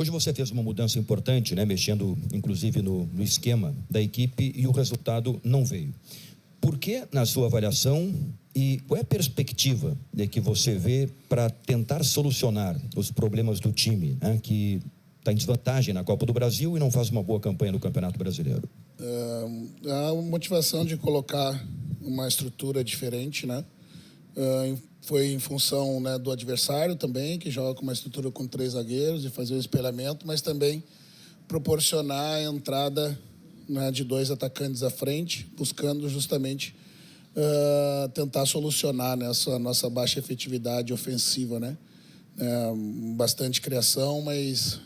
Hoje você fez uma mudança importante, né, mexendo inclusive no esquema da equipe e o resultado não veio. Por que, na sua avaliação, e qual é a perspectiva que você vê para tentar solucionar os problemas do time, né, que está em desvantagem na Copa do Brasil e não faz uma boa campanha no Campeonato Brasileiro? A motivação de colocar uma estrutura diferente, né? Foi em função, né, do adversário também, que joga com uma estrutura com 3 zagueiros, e fazer o espelhamento, mas também proporcionar a entrada, né, de 2 atacantes à frente, buscando justamente tentar solucionar, né, essa nossa baixa efetividade ofensiva, né? Bastante criação, mas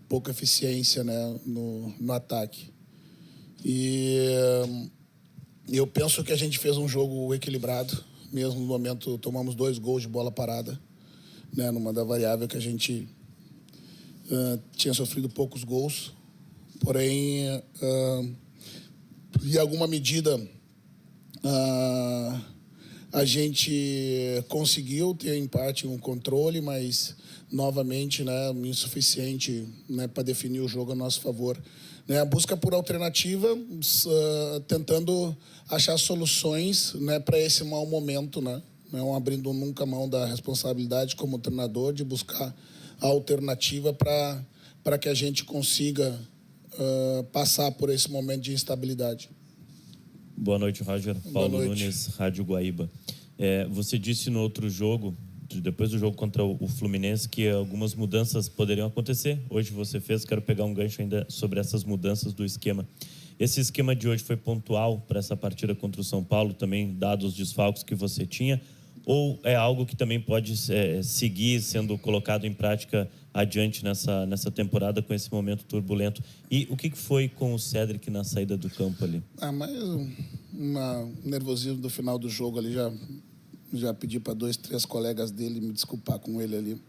pouca eficiência, né, no ataque. E eu penso que a gente fez um jogo equilibrado. Mesmo no momento, tomamos 2 gols de bola parada, né, numa da variável que a gente tinha sofrido poucos gols. Porém, em alguma medida, a gente conseguiu ter, em parte, um controle, mas, novamente, né, insuficiente, né, para definir o jogo a nosso favor. A busca por alternativa, tentando achar soluções, né, para esse mau momento, né? Não abrindo nunca mão da responsabilidade como treinador de buscar a alternativa para que a gente consiga passar por esse momento de instabilidade. Boa noite, Roger. Paulo Nunes, Rádio Guaíba. Você disse no outro jogo, depois do jogo contra o Fluminense, que algumas mudanças poderiam acontecer. Hoje você fez, quero pegar um gancho ainda sobre essas mudanças do esquema. Esse esquema de hoje foi pontual para essa partida contra o São Paulo, também dados os desfalques que você tinha, ou é algo que também pode seguir sendo colocado em prática adiante nessa temporada com esse momento turbulento? E o que foi com o Cédric na saída do campo ali? Mas um nervosismo do final do jogo ali, já pedi para 2, 3 colegas dele me desculpar com ele ali,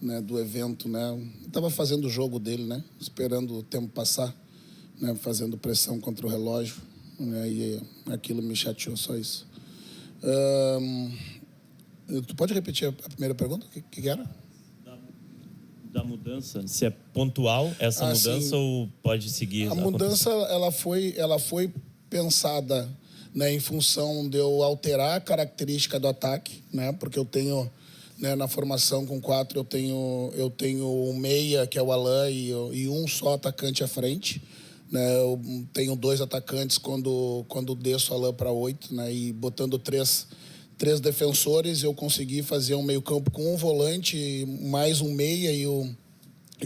né, do evento, né? Estava fazendo o jogo dele, né? Esperando o tempo passar, né? Fazendo pressão contra o relógio, né? E aquilo me chateou, só isso. Tu pode repetir a primeira pergunta? O que era? Da mudança, se é pontual essa mudança, sim, ou pode seguir? A mudança ela foi pensada, né, em função de eu alterar a característica do ataque, né, porque eu tenho, né, na formação com 4 eu tenho um meia, que é o Alain, e um só atacante à frente, né? Eu tenho 2 atacantes quando desço o Alain para 8, né, e botando 3 defensores, eu consegui fazer um meio-campo com um volante, mais um meia e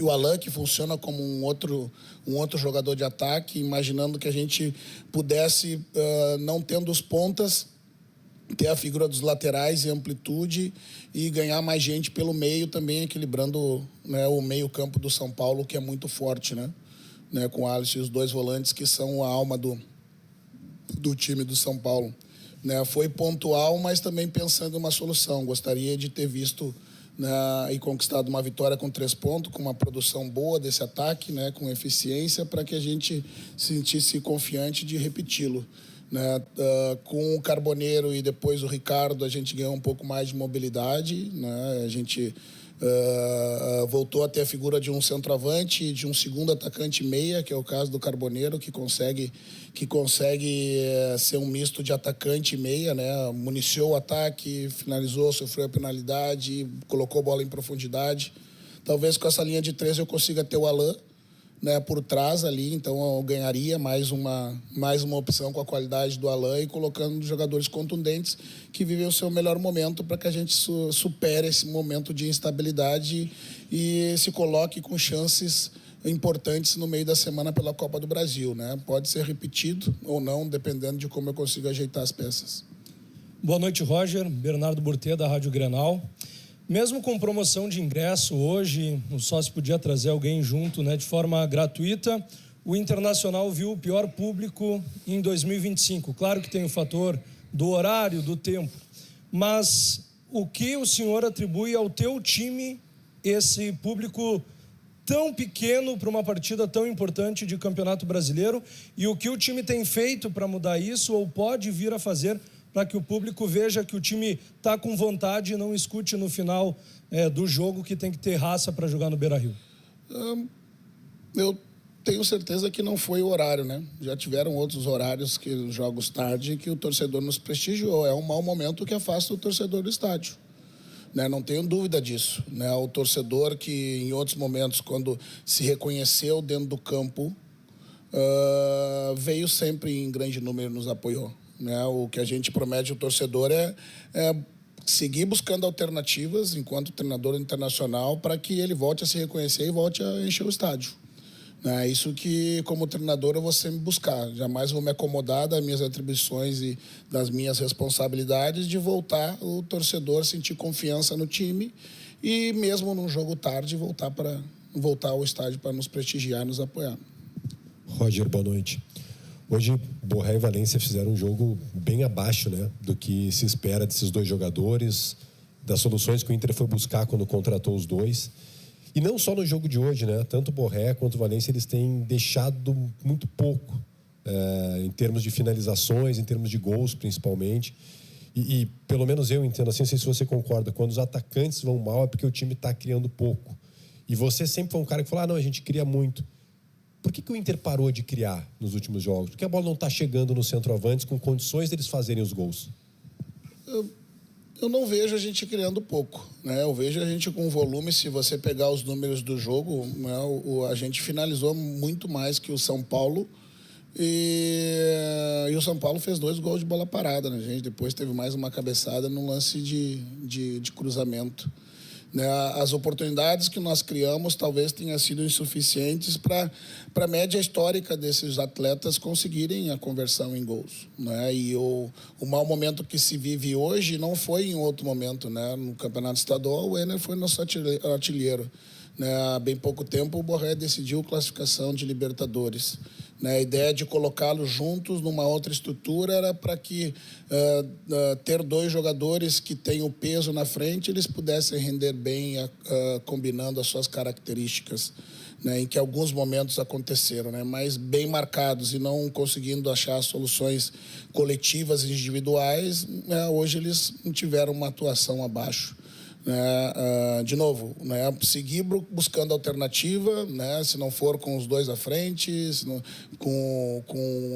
o Alain, que funciona como um outro jogador de ataque, imaginando que a gente pudesse, não tendo os pontas, ter a figura dos laterais e amplitude e ganhar mais gente pelo meio, também equilibrando, né, o meio-campo do São Paulo, que é muito forte, né, com o Alisson e os 2 volantes, que são a alma do time do São Paulo. Foi pontual, mas também pensando em uma solução. Gostaria de ter visto, né, e conquistado uma vitória com 3 pontos, com uma produção boa desse ataque, né, com eficiência, para que a gente se sentisse confiante de repeti-lo, né? Com o Carboneiro e depois o Ricardo, a gente ganhou um pouco mais de mobilidade, né? A gente voltou a ter a figura de um centroavante e de um segundo atacante meia, que é o caso do Carboneiro, que consegue ser um misto de atacante e meia, né? Municiou o ataque, finalizou, sofreu a penalidade, colocou a bola em profundidade. Talvez com essa linha de 3 eu consiga ter o Alain, né, por trás ali, então eu ganharia mais uma opção com a qualidade do Alain e colocando jogadores contundentes que vivem o seu melhor momento, para que a gente supere esse momento de instabilidade e se coloque com chances importantes no meio da semana pela Copa do Brasil, né? Pode ser repetido ou não, dependendo de como eu consigo ajeitar as peças. Boa noite, Roger. Bernardo Burtê, da Rádio Grenal. Mesmo com promoção de ingresso hoje, o sócio podia trazer alguém junto, né, de forma gratuita. O Internacional viu o pior público em 2025. Claro que tem o fator do horário, do tempo. Mas o que o senhor atribui ao teu time esse público tão pequeno para uma partida tão importante de Campeonato Brasileiro? E o que o time tem feito para mudar isso, ou pode vir a fazer, para que o público veja que o time está com vontade e não escute no final do jogo que tem que ter raça para jogar no Beira-Rio? Eu tenho certeza que não foi o horário, né? Já tiveram outros horários, que jogos tarde, que o torcedor nos prestigiou. É um mau momento que afasta o torcedor do estádio, né? Não tenho dúvida disso, né? O torcedor que, em outros momentos, quando se reconheceu dentro do campo, veio sempre em grande número e nos apoiou, né? O que a gente promete ao torcedor é seguir buscando alternativas enquanto treinador internacional para que ele volte a se reconhecer e volte a encher o estádio. É isso que, como treinador, eu vou sempre buscar. Jamais vou me acomodar das minhas atribuições e das minhas responsabilidades de voltar o torcedor a sentir confiança no time e, mesmo num jogo tarde, voltar ao estádio para nos prestigiar, nos apoiar. Roger, boa noite. Hoje, Borré e Valência fizeram um jogo bem abaixo, né, do que se espera desses dois jogadores, das soluções que o Inter foi buscar quando contratou os dois. E não só no jogo de hoje, né? Tanto o Borré quanto o Valência, eles têm deixado muito pouco em termos de finalizações, em termos de gols, principalmente. E pelo menos eu entendo assim, não sei se você concorda, quando os atacantes vão mal é porque o time está criando pouco. E você sempre foi um cara que falou, não, a gente cria muito. Por que o Inter parou de criar nos últimos jogos? Por que a bola não está chegando no centroavantes com condições deles fazerem os gols? Eu não vejo a gente criando pouco, né? Eu vejo a gente com volume. Se você pegar os números do jogo, né, a gente finalizou muito mais que o São Paulo e o São Paulo fez 2 gols de bola parada, né, gente? Depois teve mais uma cabeçada num lance de cruzamento, né? As oportunidades que nós criamos talvez tenham sido insuficientes para a média histórica desses atletas conseguirem a conversão em gols, né? E o mau momento que se vive hoje não foi em outro momento, né? No Campeonato Estadual, o Enner foi nosso artilheiro, né? Há bem pouco tempo, o Borré decidiu classificação de Libertadores, né? A ideia de colocá-los juntos numa outra estrutura era para que ter 2 jogadores que têm o peso na frente, eles pudessem render bem, combinando as suas características, né? Em que alguns momentos aconteceram, né? Mas bem marcados e não conseguindo achar soluções coletivas e individuais, né? Hoje eles tiveram uma atuação abaixo. De novo, né, seguir buscando alternativa, né, se não for com os 2 à frente, com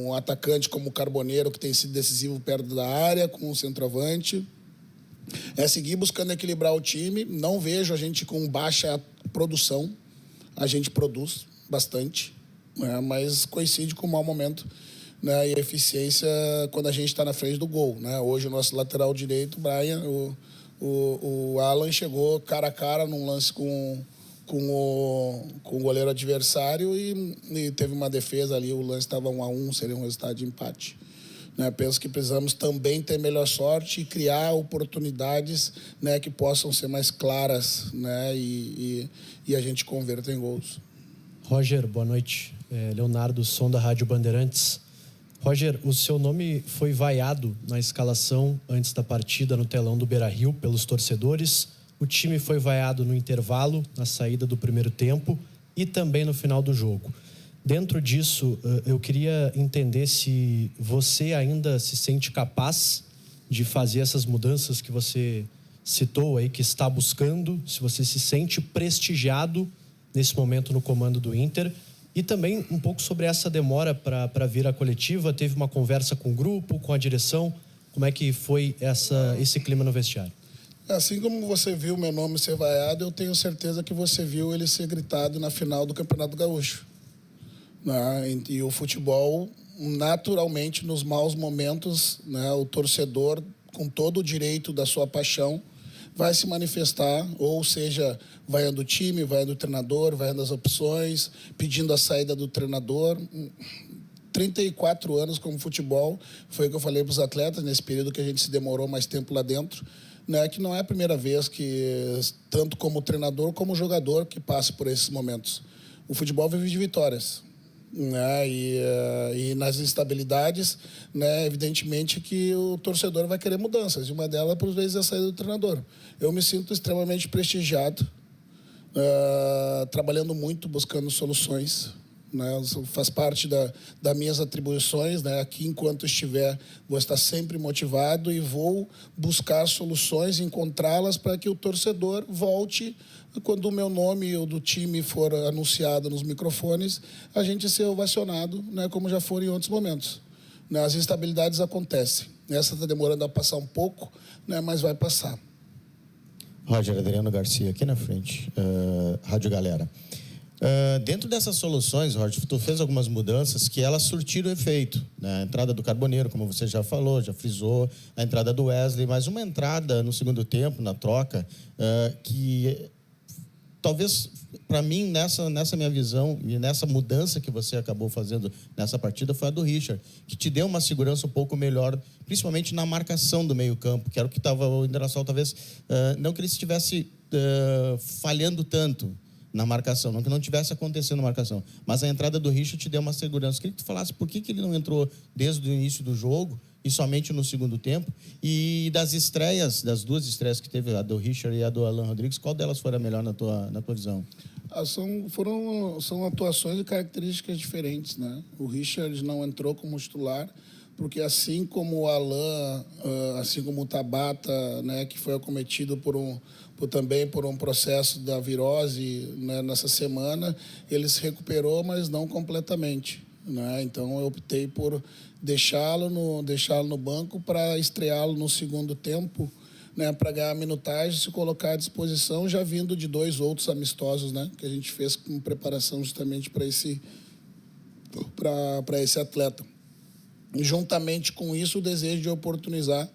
um atacante como o Carboneiro, que tem sido decisivo perto da área, com o centroavante. É seguir buscando equilibrar o time. Não vejo a gente com baixa produção. A gente produz bastante, né, mas coincide com o mau momento, né, e a eficiência quando a gente está na frente do gol, né? Hoje o nosso lateral direito, Brian, o Alan chegou cara a cara num lance com o goleiro adversário e teve uma defesa ali, o lance estava 1-1, seria um resultado de empate, né? Penso que precisamos também ter melhor sorte e criar oportunidades, né, que possam ser mais claras, né, e a gente converter em gols. Roger, boa noite. Leonardo, som da Rádio Bandeirantes. Roger, o seu nome foi vaiado na escalação antes da partida no telão do Beira-Rio pelos torcedores. O time foi vaiado no intervalo, na saída do primeiro tempo e também no final do jogo. Dentro disso, eu queria entender se você ainda se sente capaz de fazer essas mudanças que você citou aí, que está buscando, se você se sente prestigiado nesse momento no comando do Inter. E também um pouco sobre essa demora para vir à coletiva. Teve uma conversa com o grupo, com a direção? Como é que foi esse clima no vestiário? Assim como você viu meu nome ser vaiado, eu tenho certeza que você viu ele ser gritado na final do Campeonato Gaúcho, né? E o futebol, naturalmente, nos maus momentos, né, o torcedor, com todo o direito da sua paixão, vai se manifestar, ou seja, vaiando do time, vaiando do treinador, vaiando as opções, pedindo a saída do treinador. 34 anos como futebol, foi o que eu falei para os atletas nesse período que a gente se demorou mais tempo lá dentro, né, que não é a primeira vez que, tanto como treinador como jogador, que passa por esses momentos. O futebol vive de vitórias, né, e nas instabilidades, né, evidentemente que o torcedor vai querer mudanças, e uma delas, por vezes, é a saída do treinador. Eu me sinto extremamente prestigiado, trabalhando muito, buscando soluções, né? Isso faz parte das minhas atribuições, né? Aqui, enquanto estiver, vou estar sempre motivado e vou buscar soluções, encontrá-las para que o torcedor volte quando o meu nome ou do time for anunciado nos microfones, a gente ser ovacionado, né? Como já foi em outros momentos. Né? As instabilidades acontecem. Essa está demorando a passar um pouco, né? Mas vai passar. Roger, Adriano Garcia, aqui na frente, Rádio Galera. Dentro dessas soluções, Roger, tu fez algumas mudanças que elas surtiram efeito, né? A entrada do Carboneiro, como você já falou, já frisou, a entrada do Wesley, mas uma entrada no segundo tempo, na troca, que talvez, para mim, nessa minha visão e nessa mudança que você acabou fazendo nessa partida, foi a do Richard, que te deu uma segurança um pouco melhor, principalmente na marcação do meio-campo, que era o que estava o Internacional, talvez, não que ele estivesse falhando tanto na marcação, não que não tivesse acontecendo na marcação, mas a entrada do Richard te deu uma segurança. Eu queria que tu falasse por que ele não entrou desde o início do jogo e somente no segundo tempo, e das estreias, das duas estreias que teve, a do Richard e a do Alan Rodrigues, qual delas foi a melhor na tua visão? São atuações e características diferentes, né? O Richard não entrou como titular, porque assim como o Alan, assim como o Tabata, né, que foi acometido também por um processo da virose, né, nessa semana, ele se recuperou, mas não completamente, né? Então eu optei por deixá-lo no banco para estreá-lo no segundo tempo, né, para ganhar minutagem, se colocar à disposição, já vindo de 2 outros amistosos, né, que a gente fez com preparação justamente para esse atleta. E, juntamente com isso, o desejo de oportunizar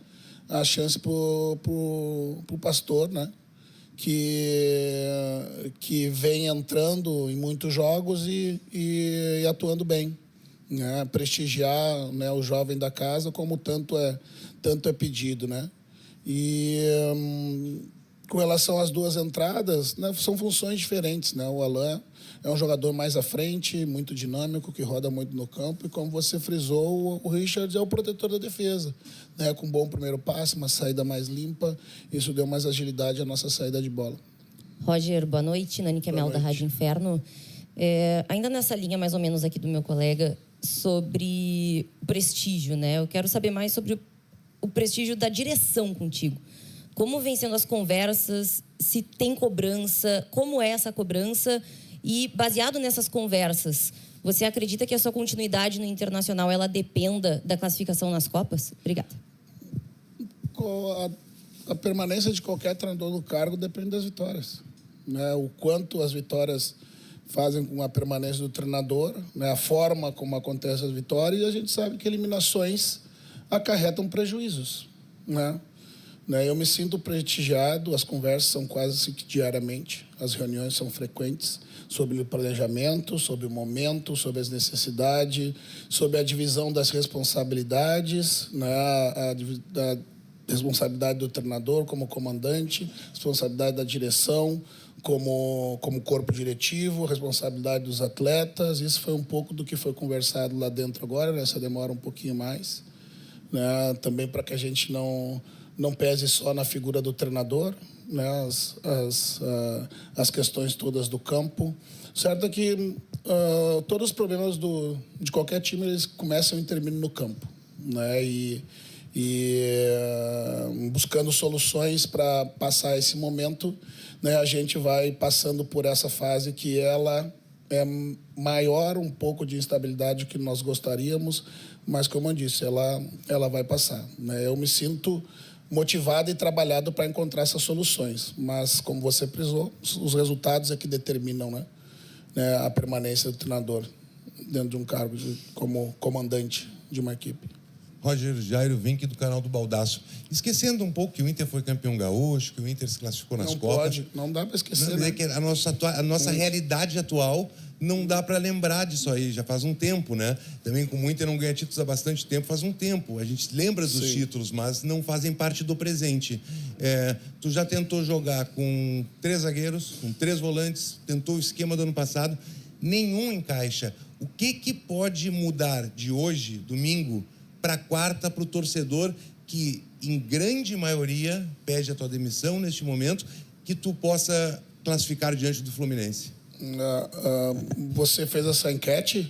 a chance para o Pastor, né, que vem entrando em muitos jogos e atuando bem, né? Prestigiar, né, o jovem da casa, como tanto é pedido, né? E com relação às duas entradas, né, são funções diferentes, né? O Alan é um jogador mais à frente, muito dinâmico, que roda muito no campo, e como você frisou, o Richard é o protetor da defesa, né? Com um bom primeiro passe, uma saída mais limpa, isso deu mais agilidade à nossa saída de bola. Roger, boa noite. Nani Kemel, da Rádio Inferno. Ainda nessa linha, mais ou menos, aqui do meu colega, sobre o prestígio, né? Eu quero saber mais sobre o prestígio da direção contigo. Como vem sendo as conversas, se tem cobrança, como é essa cobrança, e baseado nessas conversas, você acredita que a sua continuidade no Internacional ela dependa da classificação nas Copas? Obrigada. A permanência de qualquer treinador do cargo depende das vitórias, né? O quanto as vitórias fazem com a permanência do treinador, né? A forma como acontecem as vitórias, e a gente sabe que eliminações acarretam prejuízos, né? Eu me sinto prestigiado, as conversas são quase que diariamente, as reuniões são frequentes sobre o planejamento, sobre o momento, sobre as necessidades, sobre a divisão das responsabilidades, né? A responsabilidade do treinador como comandante, responsabilidade da direção como corpo diretivo, responsabilidade dos atletas. Isso foi um pouco do que foi conversado lá dentro agora, nessa demora um pouquinho mais, né? Também para que a gente não pese só na figura do treinador, né? As questões todas do campo. Certo é que todos os problemas de qualquer time, eles começam e terminam no campo, né? E buscando soluções para passar esse momento, né? A gente vai passando por essa fase que ela é maior um pouco de instabilidade do que nós gostaríamos, mas, como eu disse, ela vai passar, né? Eu me sinto motivado e trabalhado para encontrar essas soluções, mas, como você frisou, os resultados é que determinam, né, a permanência do treinador dentro de um cargo como comandante de uma equipe. Roger Jairo Vink, do canal do Baldaço. Esquecendo um pouco que o Inter foi campeão gaúcho, que o Inter se classificou nas Copas. Não dá para esquecer, não, né? Que a nossa realidade atual não dá para lembrar disso aí, já faz um tempo, né? Também como o Inter não ganha títulos há bastante tempo, faz um tempo. A gente lembra dos títulos, mas não fazem parte do presente. Tu já tentou jogar com 3 zagueiros, com 3 volantes, tentou o esquema do ano passado, nenhum encaixa. O que pode mudar de hoje, domingo, para quarta, para o torcedor que, em grande maioria, pede a tua demissão neste momento, que tu possa classificar diante do Fluminense? Você fez essa enquete,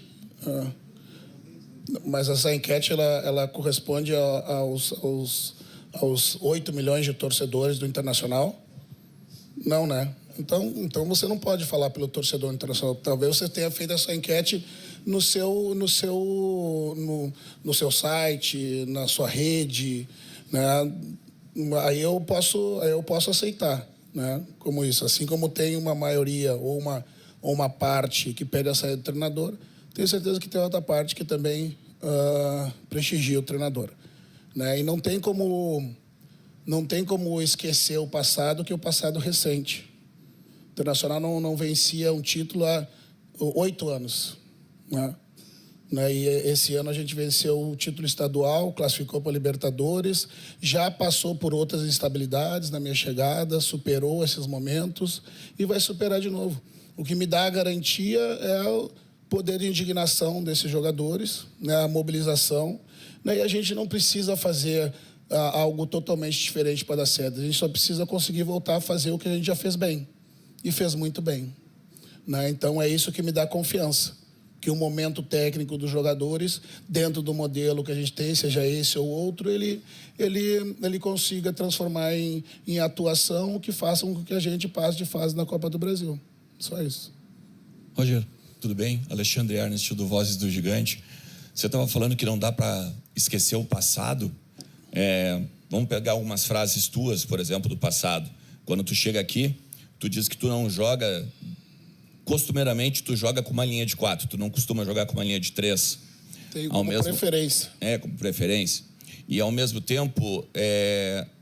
mas essa enquete ela corresponde aos 8 milhões de torcedores do Internacional? Não, né? Então você não pode falar pelo torcedor internacional. Talvez você tenha feito essa enquete no seu site, na sua rede, né? Aí eu posso aceitar, né? Como isso, assim como tem uma maioria ou uma parte que pede a saída do treinador, tenho certeza que tem outra parte que também prestigia o treinador, né? E não tem como esquecer o passado, que é o passado recente. O Internacional não vencia um título há 8 anos, né? E esse ano a gente venceu o título estadual, classificou para a Libertadores, já passou por outras instabilidades na minha chegada, superou esses momentos e vai superar de novo. O que me dá a garantia é o poder de indignação desses jogadores, né? A mobilização, né? E a gente não precisa fazer algo totalmente diferente para dar certo. A gente só precisa conseguir voltar a fazer o que a gente já fez bem. E fez muito bem, né? Então é isso que me dá confiança, que o momento técnico dos jogadores, dentro do modelo que a gente tem, seja esse ou outro, ele consiga transformar em atuação, que faça com que a gente passe de fase na Copa do Brasil. Só isso. Roger, tudo bem? Alexandre Ernest, do Vozes do Gigante. Você estava falando que não dá para esquecer o passado. Vamos pegar algumas frases tuas, por exemplo, do passado. Quando tu chega aqui, tu diz que tu não joga... Costumeiramente, tu joga com uma linha de 4. Tu não costuma jogar com uma linha de 3. Tenho como preferência. Como preferência. E, ao mesmo tempo,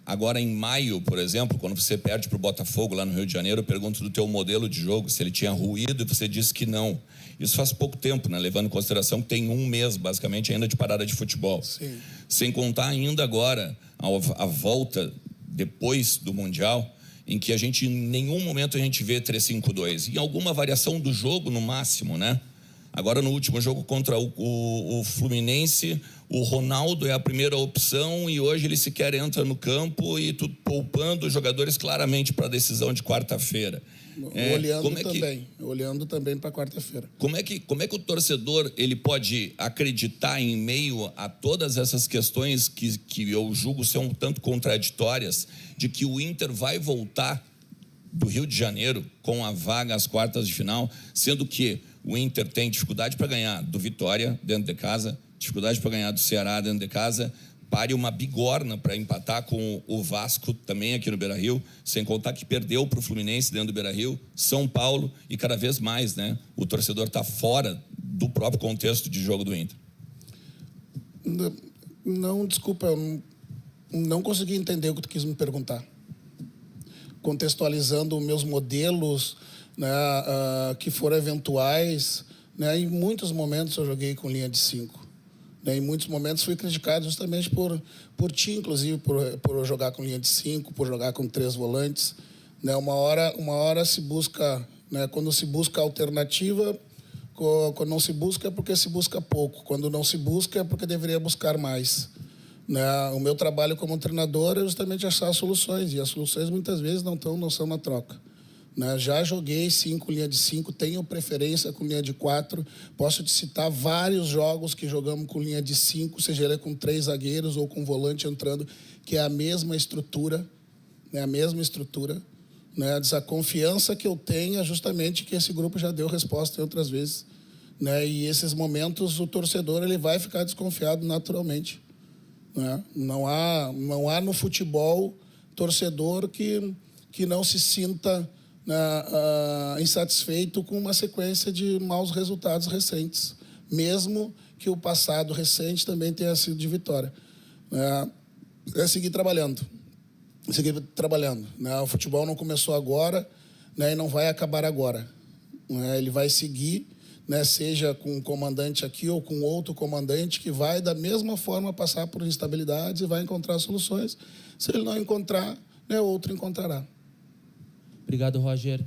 agora em maio, por exemplo, quando você perde para o Botafogo, lá no Rio de Janeiro, eu pergunto do teu modelo de jogo, se ele tinha ruído, e você disse que não. Isso faz pouco tempo, né? Levando em consideração que tem 1 mês, basicamente, ainda de parada de futebol. Sim. Sem contar ainda agora a volta, depois do Mundial, em que em nenhum momento a gente vê 3-5-2. Em alguma variação do jogo, no máximo, né? Agora, no último jogo contra o Fluminense, o Ronaldo é a primeira opção e hoje ele sequer entra no campo e tu poupando os jogadores claramente para a decisão de quarta-feira. Olhando também para quarta-feira. Como é que o torcedor ele pode acreditar em meio a todas essas questões que eu julgo ser um tanto contraditórias, de que o Inter vai voltar do Rio de Janeiro com a vaga às quartas de final, sendo que o Inter tem dificuldade para ganhar do Vitória dentro de casa, dificuldade para ganhar do Ceará dentro de casa, pare uma bigorna para empatar com o Vasco também aqui no Beira-Rio, sem contar que perdeu para o Fluminense dentro do Beira-Rio, São Paulo, e cada vez mais, né? O torcedor está fora do próprio contexto de jogo do Inter. Não, desculpa, eu não consegui entender o que tu quis me perguntar. Contextualizando meus modelos, né, que foram eventuais, né? Em muitos momentos eu joguei com linha de 5. Em muitos momentos fui criticado justamente por ti, inclusive, por jogar com linha de 5, por jogar com 3 volantes. Né? Uma hora se busca, né? Quando se busca alternativa, quando não se busca é porque se busca pouco. Quando não se busca é porque deveria buscar mais. Né? O meu trabalho como treinador é justamente achar soluções, e as soluções muitas vezes não são na troca. Né? Já joguei 5, linha de 5, tenho preferência com linha de 4. Posso te citar vários jogos que jogamos com linha de 5, seja ele com 3 zagueiros ou com volante entrando, que é a mesma estrutura, né? A mesma estrutura. Né? A confiança que eu tenho é justamente que esse grupo já deu resposta em outras vezes. Né? E esses momentos o torcedor ele vai ficar desconfiado naturalmente. Né? Não há no futebol torcedor que não se sinta insatisfeito com uma sequência de maus resultados recentes, mesmo que o passado recente também tenha sido de vitória. É seguir trabalhando. Né? O futebol não começou agora, né? E não vai acabar agora. Né? Ele vai seguir, né? Seja com um comandante aqui ou com outro comandante que vai, da mesma forma, passar por instabilidades e vai encontrar soluções. Se ele não encontrar, né? Outro encontrará. Obrigado, Roger.